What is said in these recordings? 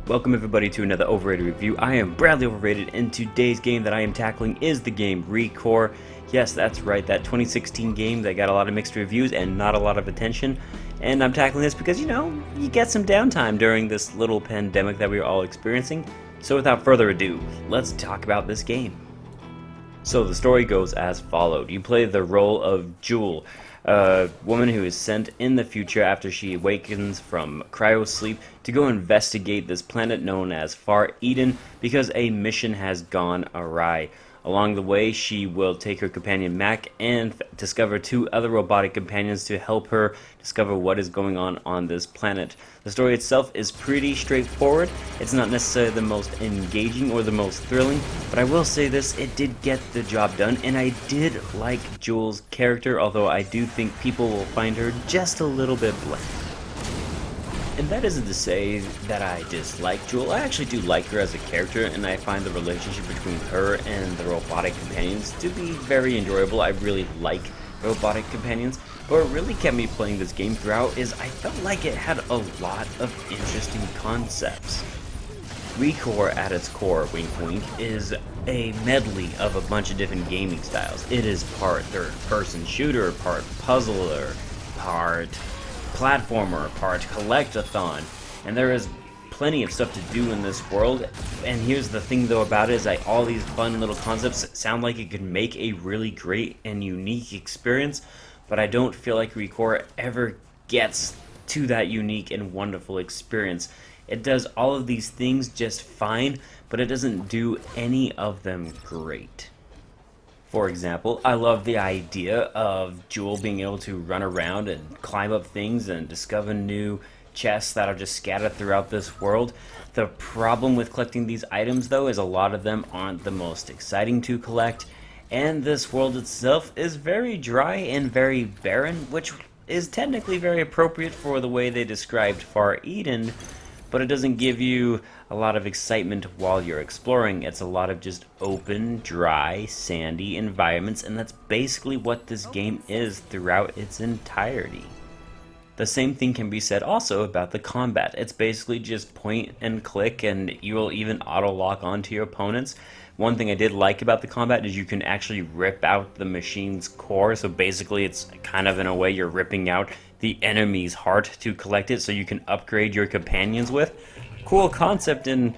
Welcome everybody to another Overrated review. I am Bradley Overrated, and today's game that I am tackling is the game ReCore. Yes, that's right, that 2016 game that got a lot of mixed reviews and not a lot of attention. And I'm tackling this because, you get some downtime during this little pandemic that we are all experiencing. So without further ado, let's talk about this game. So the story goes as followed. You play the role of Jewel, a woman who is sent in the future after she awakens from cryosleep to go investigate this planet known as Far Eden because a mission has gone awry. Along the way, she will take her companion Mac and discover two other robotic companions to help her discover what is going on this planet. The story itself is pretty straightforward. It's not necessarily the most engaging or the most thrilling, but I will say this, it did get the job done, and I did like Jewel's character, although I do think people will find her just a little bit bland. And that isn't to say that I dislike Jewel. I actually do like her as a character, and I find the relationship between her and the robotic companions to be very enjoyable. I really like robotic companions, but what really kept me playing this game throughout is I felt like it had a lot of interesting concepts. ReCore at its core, wink wink, is a medley of a bunch of different gaming styles. It is part third-person shooter, part puzzler, part platformer, part collectathon, and there is plenty of stuff to do in this world. And here's the thing though about it, is that all these fun little concepts sound like it could make a really great and unique experience, but I don't feel like ReCore ever gets to that unique and wonderful experience. It does all of these things just fine, but it doesn't do any of them great. For example, I love the idea of Jewel being able to run around and climb up things and discover new chests that are just scattered throughout this world. The problem with collecting these items, though, is a lot of them aren't the most exciting to collect, and this world itself is very dry and very barren, which is technically very appropriate for the way they described Far Eden, but it doesn't give you a lot of excitement while you're exploring. It's a lot of just open, dry, sandy environments, and that's basically what this game is throughout its entirety. The same thing can be said also about the combat. It's basically just point and click, and you will even auto-lock onto your opponents. One thing I did like about the combat is you can actually rip out the machine's core, so basically it's kind of in a way you're ripping out the enemy's heart to collect it so you can upgrade your companions with. Cool concept in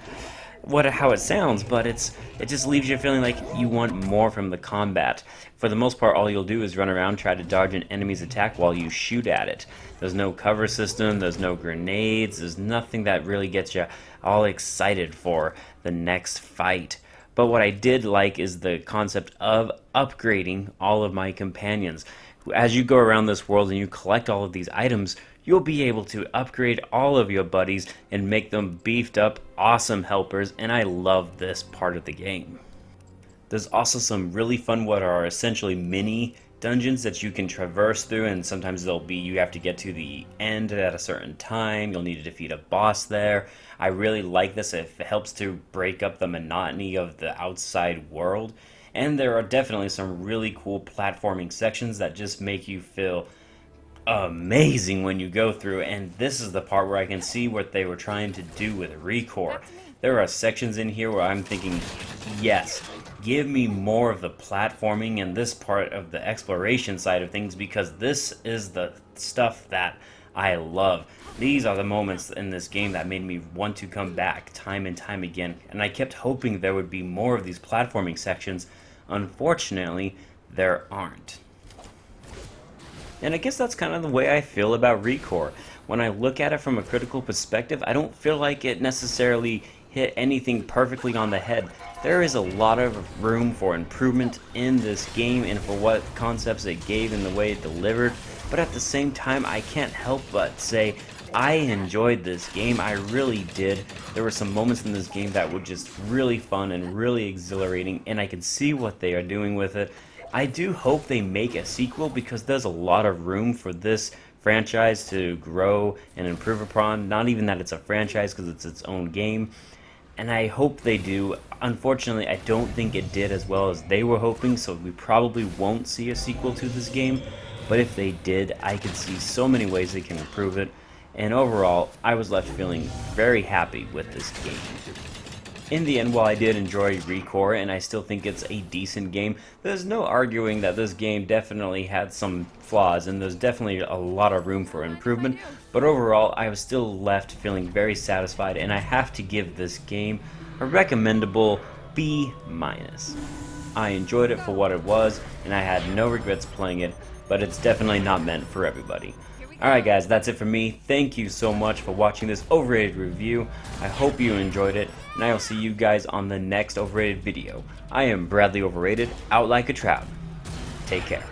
how it sounds, but it just leaves you feeling like you want more from the combat. For the most part, all you'll do is run around, try to dodge an enemy's attack while you shoot at it. There's no cover system, there's no grenades, there's nothing that really gets you all excited for the next fight. But what I did like is the concept of upgrading all of my companions. As you go around this world and you collect all of these items, you'll be able to upgrade all of your buddies and make them beefed up, awesome helpers, and I love this part of the game. There's also some really fun what are essentially mini dungeons that you can traverse through, and sometimes you have to get to the end at a certain time. You'll need to defeat a boss there. I really like this. It helps to break up the monotony of the outside world. And there are definitely some really cool platforming sections that just make you feel amazing when you go through, and this is the part where I can see what they were trying to do with ReCore. There are sections in here where I'm thinking, yes, give me more of the platforming and this part of the exploration side of things, because this is the stuff that I love. These are the moments in this game that made me want to come back time and time again, and I kept hoping there would be more of these platforming sections. Unfortunately, there aren't. And I guess that's kind of the way I feel about ReCore. When I look at it from a critical perspective, I don't feel like it necessarily hit anything perfectly on the head. There is a lot of room for improvement in this game and for what concepts it gave and the way it delivered, but at the same time I can't help but say I enjoyed this game. I really did. There were some moments in this game that were just really fun and really exhilarating, and I can see what they are doing with it. I do hope they make a sequel, because there's a lot of room for this franchise to grow and improve upon. Not even that it's a franchise, because it's its own game. And I hope they do. Unfortunately, I don't think it did as well as they were hoping, so we probably won't see a sequel to this game. But if they did, I could see so many ways they can improve it. and overall, I was left feeling very happy with this game. In the end, while I did enjoy ReCore and I still think it's a decent game, there's no arguing that this game definitely had some flaws and there's definitely a lot of room for improvement, but overall I was still left feeling very satisfied, and I have to give this game a recommendable B-. I enjoyed it for what it was and I had no regrets playing it, but it's definitely not meant for everybody. Alright guys, that's it for me. Thank you so much for watching this Overrated review. I hope you enjoyed it, and I will see you guys on the next Overrated video. I am Bradley Overrated, out like a trap. Take care.